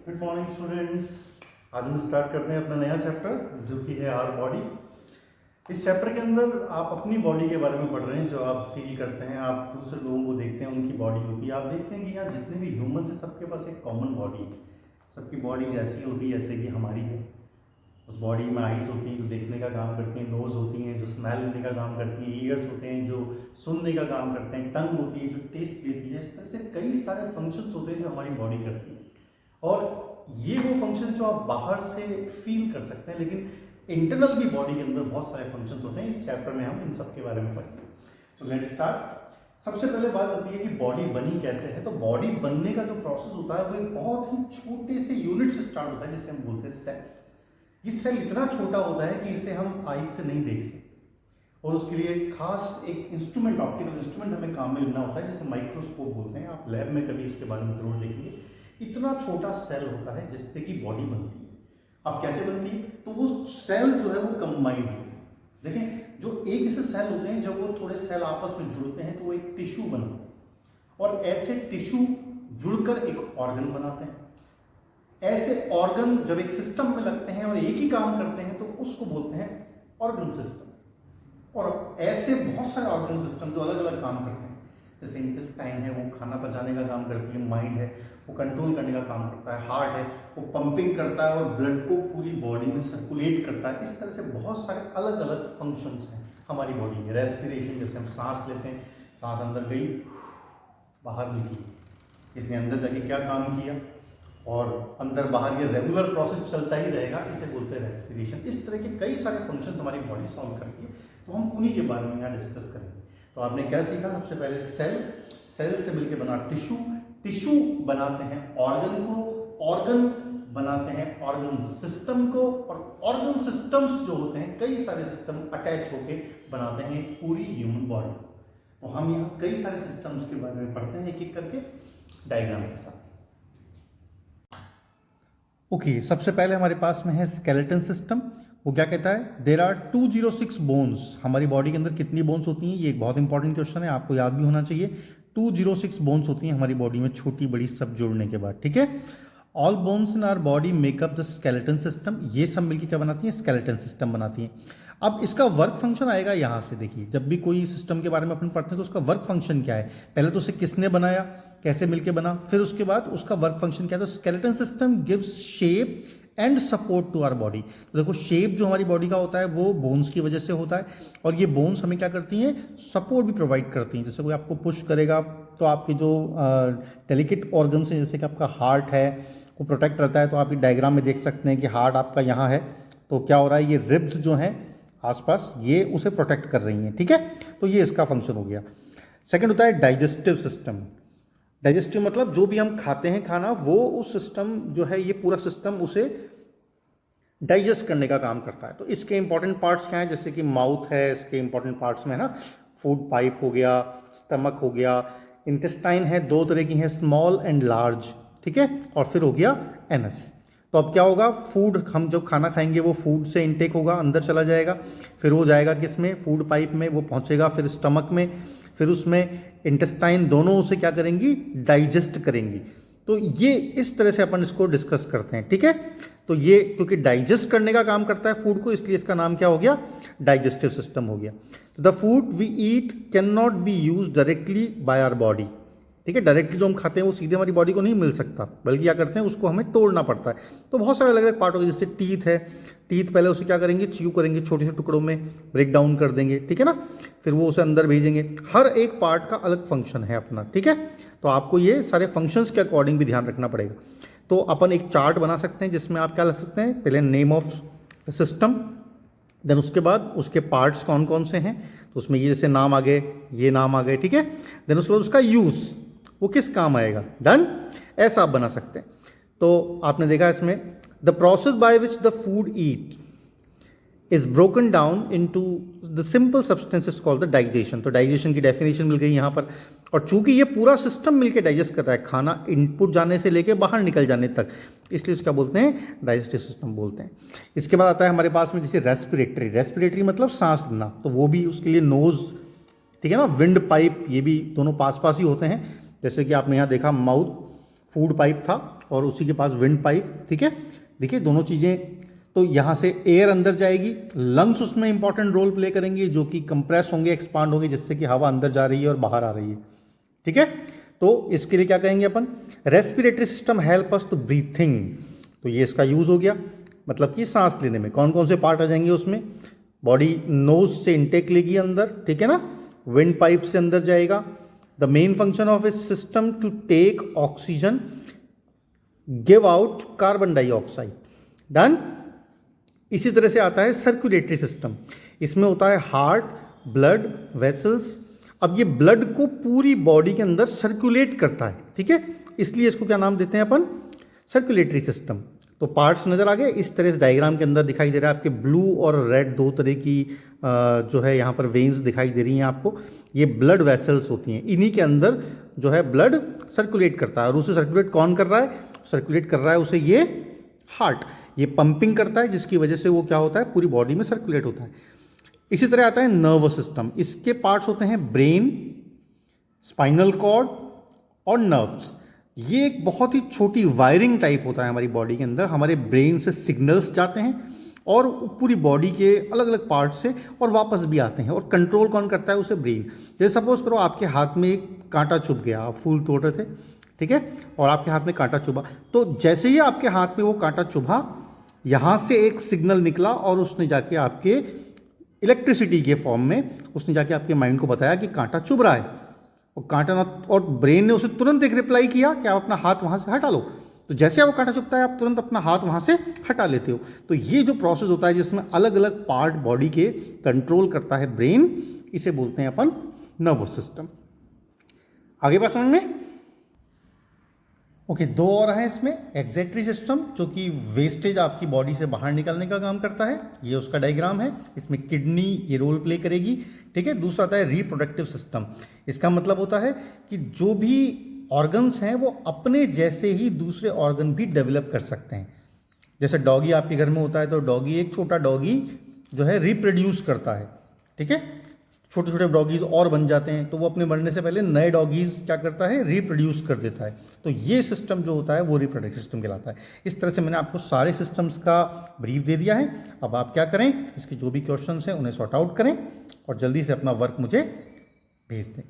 Good morning students. आज हम start करते हैं अपना नया चैप्टर जो कि है आवर बॉडी। इस चैप्टर के अंदर आप अपनी बॉडी के बारे में पढ़ रहे हैं, जो आप फील करते हैं, आप दूसरे लोगों को देखते हैं, उनकी बॉडी होती है। आप देखते हैं कि यहाँ जितने भी ह्यूमंस हैं सबके पास एक कॉमन बॉडी है। सबकी बॉडी ऐसी होती है जैसे कि हमारी है। उस बॉडी में आइज़ होती हैं जो देखने का काम करती हैं, नोज़ होती हैं जो स्मेल लेने का काम करती हैं, ईयर्स होते हैं जो सुनने का काम करते हैं, टंग होती है जो टेस्ट देती है। इस तरह से कई सारे फंक्शंस होते हैं जो हमारी बॉडी करती है। और ये वो फंक्शन जो आप बाहर से फील कर सकते हैं, लेकिन इंटरनल भी बॉडी के अंदर बहुत सारे फंक्शंस होते हैं। इस चैप्टर में हम इन सब के बारे में पढ़ेंगे। तो लेट्स स्टार्ट। सबसे पहले बात आती है कि बॉडी बनी कैसे है। तो बॉडी बनने का जो प्रोसेस होता है वो एक बहुत ही छोटे से यूनिट से स्टार्ट होता है, जिसे हम बोलते हैं सेल। ये सेल इतना छोटा होता है कि इसे हम आईज से नहीं देख सकते, और उसके लिए एक खास एक इंस्ट्रूमेंट, ऑप्टिकल इंस्ट्रूमेंट हमें काम में लेना होता है, जिसे माइक्रोस्कोप बोलते हैं। आप लैब में कभी इसके बारे में जरूर देखेंगे। इतना छोटा सेल होता है जिससे कि बॉडी बनती है। अब कैसे बनती है? तो वो सेल जो है वो कंबाइंड होते हैं। देखें, जो एक ऐसे सेल होते हैं जब वो थोड़े सेल आपस में जुड़ते हैं तो वो एक टिश्यू बनते हैं, और ऐसे टिश्यू जुड़कर एक ऑर्गन बनाते हैं। ऐसे ऑर्गन जब एक सिस्टम में लगते हैं और एक ही काम करते हैं तो उसको बोलते हैं ऑर्गन सिस्टम। और ऐसे बहुत सारे ऑर्गन सिस्टम जो अलग अलग काम करते हैं, जैसे इंटेस्टाइन है वो खाना पचाने का काम करती है, माइंड है वो कंट्रोल करने का काम करता है, हार्ट है वो पंपिंग करता है और ब्लड को पूरी बॉडी में सर्कुलेट करता है। इस तरह से बहुत सारे अलग अलग फंक्शंस हैं हमारी बॉडी में। रेस्पिरेशन, जैसे हम सांस लेते हैं, सांस अंदर गई बाहर निकली, इसने अंदर जाके क्या काम किया, और अंदर बाहर ये रेगुलर प्रोसेस चलता ही रहेगा, इसे बोलते हैं रेस्पिरेशन। इस तरह के कई सारे फंक्शन हमारी बॉडी सॉल्व करती है। तो हम उन्हीं के बारे में यहाँ डिस्कस करेंगे। तो आपने क्या सीखा? सबसे पहले सेल से मिलकर बना टिश्यू बनाते हैं ऑर्गन को, ऑर्गन बनाते हैं ऑर्गन सिस्टम को, और ऑर्गन सिस्टम्स जो होते हैं कई सारे सिस्टम अटैच होके बनाते हैं पूरी ह्यूमन बॉडी। तो हम यहाँ कई सारे सिस्टम्स के बारे में पढ़ते हैं एक एक करके डायग्राम के साथ। ओके, सबसे पहले हमारे पास में है स्केलेटन सिस्टम। वो क्या कहता है? There are 206 bones. हमारी बॉडी के अंदर कितनी बोन्स होती हैं? ये एक बहुत इंपॉर्टेंट क्वेश्चन है, आपको याद भी होना चाहिए। 206 बोन्स होती हैं हमारी बॉडी में, छोटी बड़ी सब जोड़ने के बाद, ठीक है। All bones in our body make up the skeleton system. ये सब मिलकर क्या बनाती हैं? स्केलेटन सिस्टम बनाती हैं। अब इसका वर्क फंक्शन आएगा यहाँ से। देखिए, जब भी कोई सिस्टम के बारे में अपन पढ़ते हैं तो उसका वर्क फंक्शन क्या है? पहले तो उसे किसने बनाया, कैसे मिलके बना, फिर उसके बाद उसका वर्क फंक्शन क्या है। तो skeleton system gives shape and support to our body. तो देखो, शेप जो हमारी बॉडी का होता है वो बोन्स की वजह से होता है, और ये बोन्स हमें क्या करती हैं? सपोर्ट भी प्रोवाइड करती हैं। जैसे कोई आपको पुश करेगा तो आपके जो डेलिकेट ऑर्गन्स हैं, जैसे कि आपका हार्ट है वो प्रोटेक्ट रहता है। तो आप ये डायग्राम में देख सकते हैं कि हार्ट आपका यहाँ है, तो क्या हो रहा है, ये रिब्स जो हैं आसपास ये उसे प्रोटेक्ट कर रही हैं, ठीक है। तो ये इसका फंक्शन हो गया। सेकंड होता है डाइजेस्टिव सिस्टम। डाइजेस्टिव मतलब जो भी हम खाते हैं खाना, वो उस सिस्टम जो है, ये पूरा सिस्टम उसे डाइजेस्ट करने का काम करता है। तो इसके इंपॉर्टेंट पार्ट्स क्या हैं? जैसे कि माउथ है, इसके इंपॉर्टेंट पार्ट्स में है ना, फूड पाइप हो गया, स्टमक हो गया, इंटेस्टाइन है, दो तरह की हैं, स्मॉल एंड लार्ज, ठीक है, और फिर हो गया एनस। तो अब क्या होगा? फूड, हम जो खाना खाएंगे वो फूड से इनटेक होगा, अंदर चला जाएगा, फिर वो जाएगा किस में? फूड पाइप में, वो पहुंचेगा फिर स्टमक में, फिर उसमें इंटेस्टाइन दोनों उसे क्या करेंगी? डाइजेस्ट करेंगी। तो ये इस तरह से अपन इसको डिस्कस करते हैं, ठीक है। तो ये क्योंकि डाइजेस्ट करने का काम करता है फूड को, इसलिए इसका नाम क्या हो गया? डाइजेस्टिव सिस्टम हो गया। The food we eat can not be use directly by our body, ठीक है। डायरेक्टली जो हम खाते हैं वो सीधे हमारी बॉडी को नहीं मिल सकता, बल्कि क्या करते हैं, उसको हमें तोड़ना पड़ता है। तो बहुत सारे अलग अलग पार्ट हो गए, जैसे टीथ है, टीथ पहले उसे क्या करेंगे? च्यू करेंगे, छोटे छोटे टुकड़ों में ब्रेक डाउन कर देंगे, ठीक है ना, फिर वो उसे अंदर भेजेंगे। हर एक पार्ट का अलग फंक्शन है अपना, ठीक है। तो आपको ये सारे फंक्शंस के अकॉर्डिंग भी ध्यान रखना पड़ेगा। तो अपन एक चार्ट बना सकते हैं जिसमें आप क्या लिख सकते हैं? पहले नेम ऑफ सिस्टम, देन उसके बाद उसके पार्ट्स कौन कौन से हैं, तो उसमें ये जैसे नाम आ गए, ये नाम आ गए, ठीक है। देन उसके बाद उसका यूज़, वो किस काम आएगा, डन, ऐसा आप बना सकते हैं। तो आपने देखा इसमें, the process by which the food eat is broken down into the simple substance is called the digestion. तो डाइजेशन की डेफिनेशन मिल गई यहाँ पर। और चूंकि ये पूरा सिस्टम मिलकर डाइजेस्ट करता है, खाना इनपुट जाने से लेके बाहर निकल जाने तक, इसलिए इसका बोलते हैं डाइजेस्टिव सिस्टम बोलते हैं। इसके बाद आता है हमारे पास में जैसे रेस्पिरेटरी। रेस्पिरेटरी मतलब सांस लेना, तो वो भी उसके लिए नोज, ठीक है ना, विंड पाइप, ये भी दोनों पास पास ही होते हैं। जैसे कि आपने यहाँ देखा माउथ फूड पाइप था और उसी के पास विंड पाइप, ठीक है। देखिए दोनों चीज़ें, तो यहाँ से एयर अंदर जाएगी, लंग्स उसमें इंपॉर्टेंट रोल प्ले करेंगे जो कि कंप्रेस होंगे, एक्सपांड होंगे, जिससे कि हवा अंदर जा रही है और बाहर आ रही है, ठीक है। तो इसके लिए क्या कहेंगे अपन, respiratory system help us to breathing, तो ये इसका यूज हो गया, मतलब कि सांस लेने में कौन कौन से पार्ट आ जाएंगे उसमें, बॉडी नोज से इनटेक लेगी अंदर, ठीक है ना, विंड पाइप से अंदर जाएगा। The main function of this system to take oxygen, give out carbon dioxide, done. इसी तरह से आता है सर्कुलेटरी सिस्टम, इसमें होता है हार्ट, ब्लड वेसल्स। अब ये ब्लड को पूरी बॉडी के अंदर सर्कुलेट करता है, ठीक है, इसलिए इसको क्या नाम देते हैं अपन, सर्कुलेटरी सिस्टम। तो पार्ट्स नजर आ गए, इस तरह से डायग्राम के अंदर दिखाई दे रहा है आपके ब्लू और रेड दो तरह की जो है यहाँ पर वेन्स दिखाई दे रही हैं आपको, ये ब्लड वेसल्स होती हैं, इन्हीं के अंदर जो है ब्लड सर्कुलेट करता है। और उसे सर्कुलेट कौन कर रहा है, सर्कुलेट कर रहा है उसे ये हार्ट, ये पंपिंग करता है, जिसकी वजह से वो क्या होता है, पूरी बॉडी में सर्कुलेट होता है। इसी तरह आता है नर्वस सिस्टम, इसके पार्ट्स होते हैं ब्रेन, स्पाइनल कॉर्ड और नर्व्स। ये एक बहुत ही छोटी वायरिंग टाइप होता है हमारी बॉडी के अंदर, हमारे ब्रेन से सिग्नल्स जाते हैं और पूरी बॉडी के अलग अलग पार्ट से और वापस भी आते हैं, और कंट्रोल कौन करता है उसे, ब्रेन। जैसे सपोज करो आपके हाथ में एक कांटा चुभ गया, आप फूल तोड़ रहे थे, ठीक है, और आपके हाथ में कांटा चुभा, तो जैसे ही आपके हाथ में वो कांटा चुभा, यहाँ से एक सिग्नल निकला और उसने जाके आपके इलेक्ट्रिसिटी के फॉर्म में उसने जाके आपके माइंड को बताया कि कांटा चुभ रहा है, और कांटा ना, और ब्रेन ने उसे तुरंत एक रिप्लाई किया कि आप अपना हाथ वहाँ से हटा लो। तो जैसे वो कांटा चुभता है आप तुरंत अपना हाथ वहाँ से हटा लेते हो। तो ये जो प्रोसेस होता है जिसमें अलग अलग पार्ट बॉडी के कंट्रोल करता है ब्रेन, इसे बोलते हैं अपन नर्वस सिस्टम। आगे बात समझ में? ओके, दो और हैं इसमें, एक्सेक्रेटरी सिस्टम जो कि वेस्टेज आपकी बॉडी से बाहर निकालने का काम करता है, ये उसका डायग्राम है, इसमें किडनी ये रोल प्ले करेगी, ठीक है। दूसरा आता है रिप्रोडक्टिव सिस्टम, इसका मतलब होता है कि जो भी ऑर्गन्स हैं वो अपने जैसे ही दूसरे ऑर्गन भी डेवलप कर सकते हैं। जैसे डॉगी आपके घर में होता है, तो डॉगी, एक छोटा डॉगी जो है रिप्रोड्यूस करता है, ठीक है, छोटे छोटे डॉगीज और बन जाते हैं, तो वो अपने मरने से पहले नए डॉगीज क्या करता है, रिप्रोड्यूस कर देता है। तो ये सिस्टम जो होता है वो रिप्रोडक्टिव सिस्टम कहलाता है। इस तरह से मैंने आपको सारे सिस्टम्स का ब्रीफ दे दिया है। अब आप क्या करें, इसके जो भी क्वेश्चंस हैं उन्हें सॉर्ट आउट करें और जल्दी से अपना वर्क मुझे भेज दें।